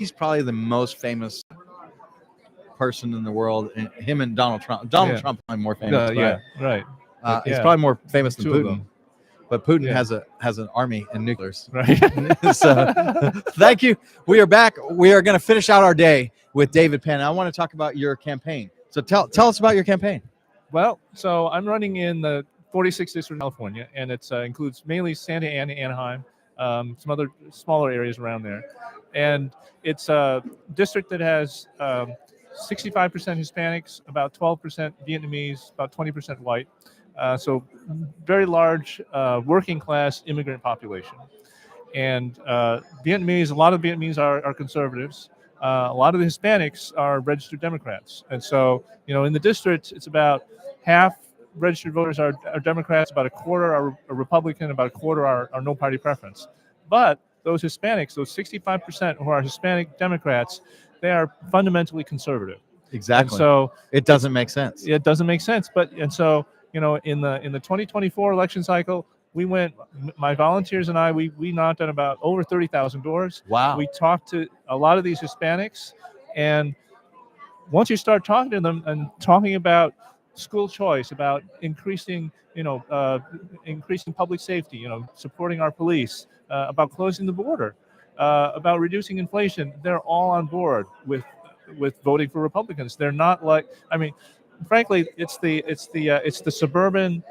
he's probably the most famous person in the world. And him and Donald Trump. Donald Yeah. Trump probably more famous. Yeah, right. He's Yeah. probably more famous than Two of Putin. them. But Putin Yeah. has an army and nuclears. Right. So, thank you. We are back. We are going to finish out our day with David Penn. I want to talk about your campaign. So tell us about your campaign. Well, so I'm running in the 46th district of California, and it includes mainly Santa Ana, Anaheim, some other smaller areas around there, and it's a district that has 65% Hispanics, about 12% Vietnamese, about 20% white. So very large working class immigrant population. And Vietnamese, a lot of Vietnamese are conservatives. A lot of the Hispanics are registered Democrats. And so, in the district, it's about half registered voters are Democrats, about a quarter are Republican, about a quarter are no party preference. But those Hispanics, those 65% who are Hispanic Democrats, they are fundamentally conservative. Exactly. And so it doesn't make sense. It doesn't make sense. In the 2024 election cycle, my volunteers and I, we knocked on about over 30,000 doors. Wow. We talked to a lot of these Hispanics, and once you start talking to them and talking about school choice, about increasing public safety, supporting our police, about closing the border, about reducing inflation, they're all on board with voting for Republicans. They're not like, frankly, it's the suburban,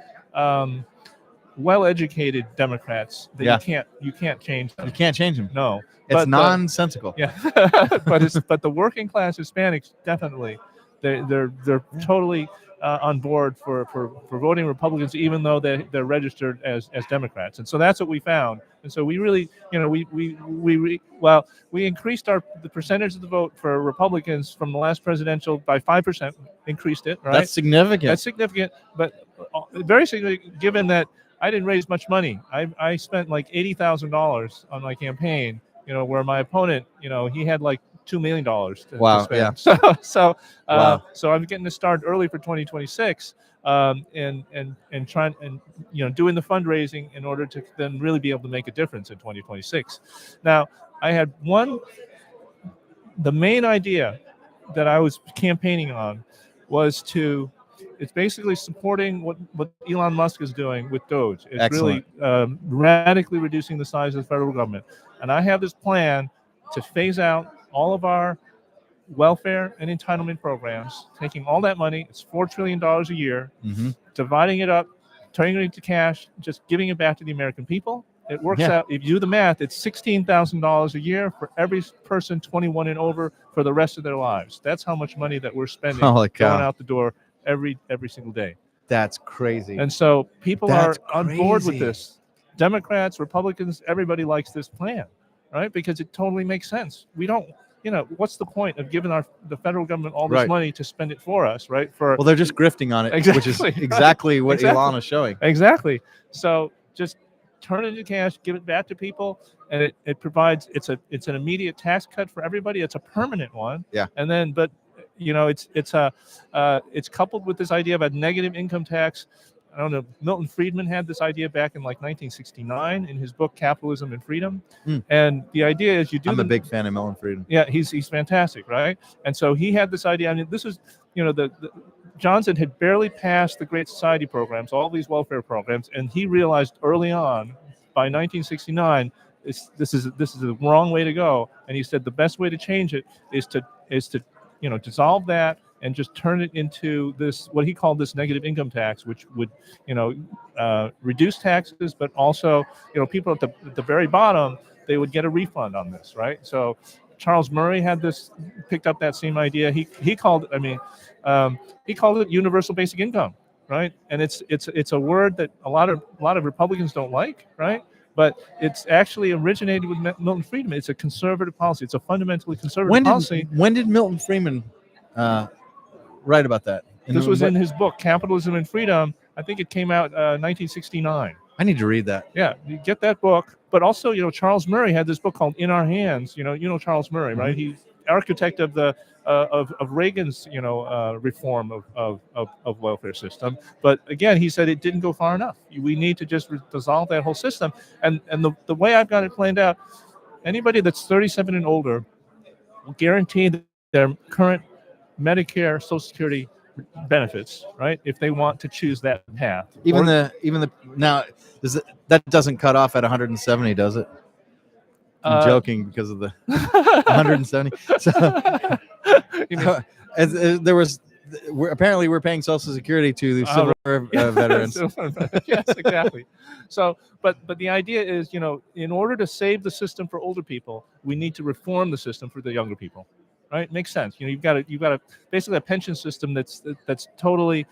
well-educated Democrats that you can't change them. You can't change them. No, it's nonsensical. Yeah, but the working class Hispanics definitely, they're totally on board for voting Republicans, even though they're registered as Democrats. And so that's what we found. And so we really, we increased the percentage of the vote for Republicans from the last presidential by 5%. Increased it, right? That's significant. That's significant, but very significant given that I didn't raise much money. I spent like $80,000 on my campaign. Where my opponent, he had like $2 million to spend. Yeah. So I'm getting to start early for 2026, and trying and doing the fundraising in order to then really be able to make a difference in 2026. Now, I had the main idea that I was campaigning on was it's basically supporting what Elon Musk is doing with Doge. It's Excellent. Really radically reducing the size of the federal government. And I have this plan to phase out all of our welfare and entitlement programs, taking all that money, it's $4 trillion a year, dividing it up, turning it into cash, just giving it back to the American people. It works out, if you do the math, it's $16,000 a year for every person 21 and over for the rest of their lives. That's how much money that we're spending going out the door every single day. That's crazy. And so people are on board with this. Democrats, Republicans, everybody likes this plan, right? Because it totally makes sense. We don't, what's the point of giving the federal government all this money to spend it for us, right? Well, they're just grifting on it, which is exactly what Elon is showing. Exactly. So just turn it into cash, give it back to people, and it provides, it's an immediate tax cut for everybody. It's a permanent one. Yeah. And then, but it's coupled with this idea of a negative income tax. I don't know, Milton Friedman had this idea back in like 1969 in his book Capitalism and Freedom. And the idea is I'm a big fan of Milton Friedman. Yeah, he's fantastic, right? And so he had this idea. This is, Johnson had barely passed the Great Society programs, all these welfare programs, and he realized early on, by 1969, this is the wrong way to go. And he said the best way to change it is to dissolve that and just turn it into this, what he called this negative income tax, which would, reduce taxes, but also, people at the very bottom, they would get a refund on this, right? So Charles Murray picked up that same idea. He called it universal basic income, right? And it's a word that a lot of Republicans don't like, right? But it's actually originated with Milton Friedman. It's a conservative policy. It's a fundamentally conservative policy. When did Milton Friedman write about that? This was in his book, Capitalism and Freedom. I think it came out 1969. I need to read that. Yeah, you get that book. But also, Charles Murray had this book called In Our Hands. Charles Murray, right? He's architect of the of Reagan's reform of welfare system. But again, he said it didn't go far enough. We need to just dissolve that whole system. And the way I've got it planned out, anybody that's 37 and older guarantee their current Medicare, Social Security benefits, right? If they want to choose that path. Even the now, that doesn't cut off at 170, does it? I'm joking because of the 170. So there was. Apparently, we're paying Social Security to the Civil War veterans. Yes, exactly. So, but the idea is, in order to save the system for older people, we need to reform the system for the younger people, right? Makes sense. You've got a basically a pension system that's totally,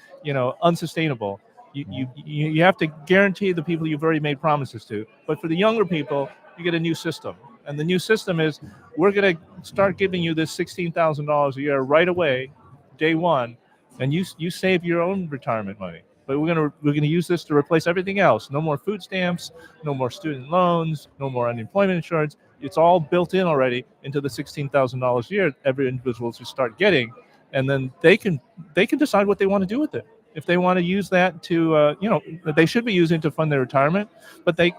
unsustainable. You have to guarantee the people you've already made promises to, but for the younger people, you get a new system, and the new system is we're going to start giving you this $16,000 a year right away. Day one, and you save your own retirement money. But we're gonna use this to replace everything else. No more food stamps, no more student loans, no more unemployment insurance. It's all built in already into the $16,000 a year every individual should start getting, and then they can decide what they want to do with it. If they want to use that to they should be using to fund their retirement, but they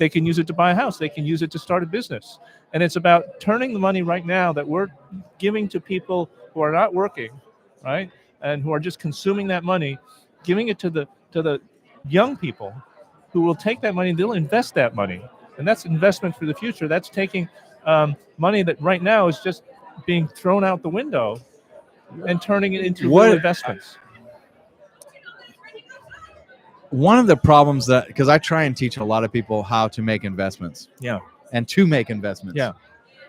can use it to buy a house. They can use it to start a business. And it's about turning the money right now that we're giving to people who are not working, right, and who are just consuming that money, giving it to the young people who will take that money and they'll invest that money. And that's investment for the future. That's taking money that right now is just being thrown out the window and turning it into real investments. One of the problems because I try and teach a lot of people how to make investments. Yeah. And to make investments. Yeah.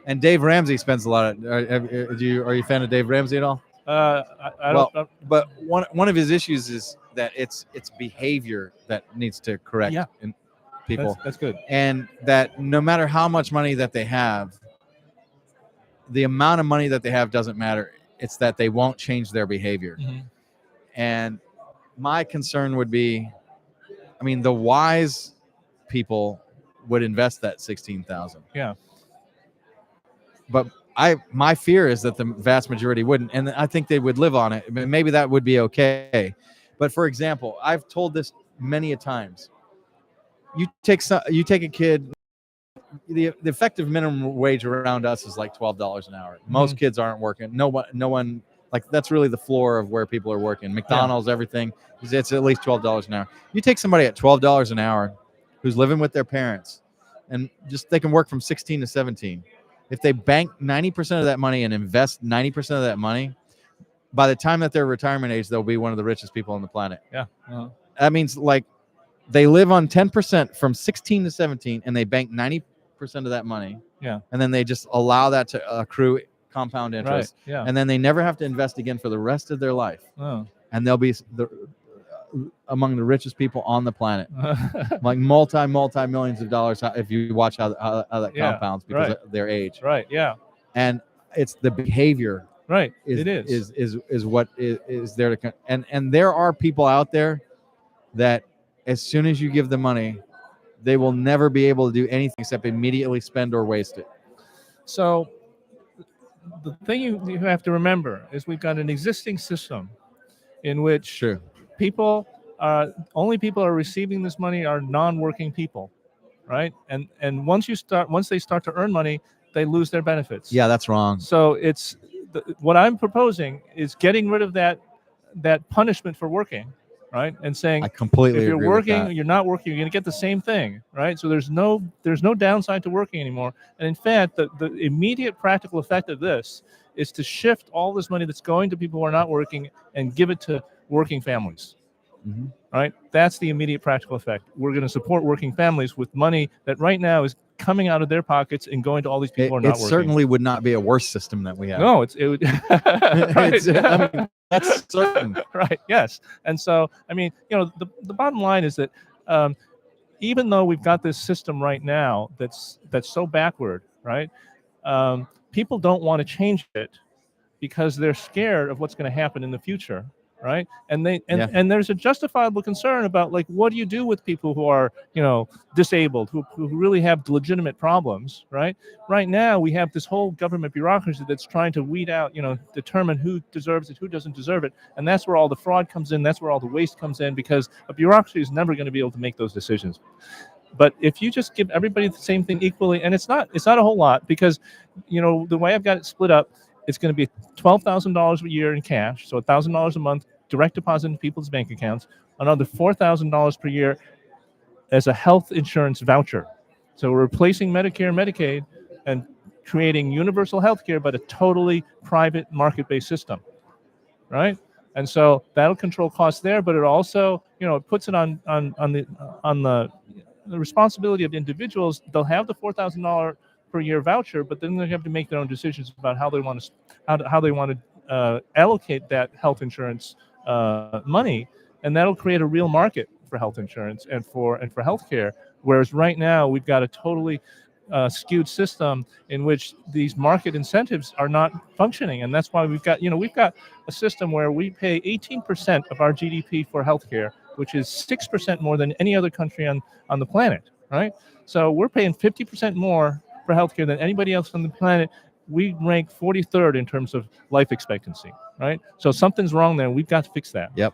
And Dave Ramsey spends a lot of. Are you a fan of Dave Ramsey at all? I don't. But one of his issues is that it's behavior that needs to correct in people. That's good. And that no matter how much money that they have, the amount of money that they have doesn't matter. It's that they won't change their behavior. Mm-hmm. And my concern would be, the wise people would invest that $16,000. Yeah. But my fear is that the vast majority wouldn't, and I think they would live on it. Maybe that would be okay. But for example, I've told this many a times. You take a kid. The effective minimum wage around us is like $12 an hour. Most kids aren't working. No one like that's really the floor of where people are working. McDonald's, everything. It's at least $12 an hour. You take somebody at $12 an hour who's living with their parents, and just they can work from 16 to 17. If they bank 90% of that money and invest 90% of that money, by the time that they're retirement age, they'll be one of the richest people on the planet. Yeah. Uh-huh. That means like they live on 10% from 16 to 17, and they bank 90% of that money. Yeah. And then they just allow that to accrue compound interest. Right. Yeah. And then they never have to invest again for the rest of their life. Oh. And they'll be among the richest people on the planet. Like multi-millions of dollars if you watch how that compounds because of their age. Right. Yeah. And it's the behavior. Right. Is what is there to and there are people out there that as soon as you give them money, they will never be able to do anything except immediately spend or waste it. So the thing you have to remember is we've got an existing system in which only people are receiving this money are non-working people, right? And once they start to earn money, they lose their benefits. Yeah, that's wrong. So what I'm proposing is getting rid of that punishment for working, right? And saying I completely if you're agree working, with that. you're not working, you're going to get the same thing, right? So there's no downside to working anymore. And in fact, the immediate practical effect of this is to shift all this money that's going to people who are not working and give it to working families. Mm-hmm. Right? That's the immediate practical effect. We're going to support working families with money that right now is coming out of their pockets and going to all these people who are not working. It certainly would not be a worse system that we have. No, it would. Right. That's certain. Right. Yes. And so, the bottom line is that even though we've got this system right now that's so backward, right? People don't want to change it because they're scared of what's going to happen in the future. Right. And there's a justifiable concern about like, what do you do with people who are, disabled, who really have legitimate problems. Right. Right now, we have this whole government bureaucracy that's trying to weed out, determine who deserves it, who doesn't deserve it. And that's where all the fraud comes in. That's where all the waste comes in, because a bureaucracy is never going to be able to make those decisions. But if you just give everybody the same thing equally, and it's not a whole lot, because the way I've got it split up, it's going to be $12,000 a year in cash, so $1,000 a month direct deposit into people's bank accounts, another $4,000 per year as a health insurance voucher. So we're replacing Medicare and Medicaid and creating universal health care, but a totally private market-based system, right? And so that'll control costs there, but it also, it puts it on the responsibility of individuals. They'll have the $4,000 per year voucher, but then they have to make their own decisions about how they want to allocate that health insurance money, and that'll create a real market for health insurance and for healthcare. Whereas right now we've got a totally skewed system in which these market incentives are not functioning, and that's why we've got a system where we pay 18% of our GDP for healthcare, which is 6% more than any other country on the planet, right? So we're paying 50% more for healthcare than anybody else on the planet. We rank 43rd in terms of life expectancy, right? So something's wrong there. We've got to fix that. Yep.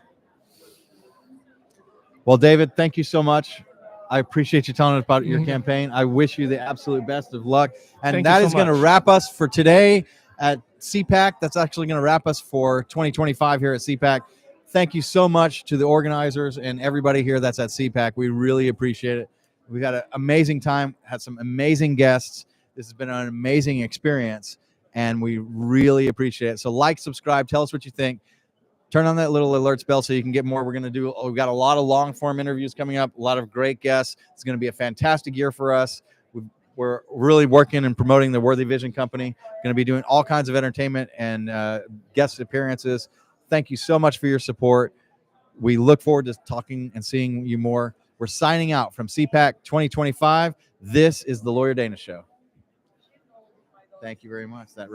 Well, David, thank you so much. I appreciate you telling us about your campaign. I wish you the absolute best of luck. And that is going to wrap us for today at CPAC. That's actually going to wrap us for 2025 here at CPAC. Thank you so much to the organizers and everybody here that's at CPAC. We really appreciate it. We've had an amazing time, had some amazing guests. This has been an amazing experience, and we really appreciate it. So like, subscribe, tell us what you think. Turn on that little alerts bell so you can get more. We've got a lot of long form interviews coming up, a lot of great guests. It's going to be a fantastic year for us. We're really working and promoting the Worthy Vision Company. Going to be doing all kinds of entertainment and guest appearances. Thank you so much for your support. We look forward to talking and seeing you more. We're signing out from CPAC 2025. This is the Lawyer Dana Show. Thank you very much.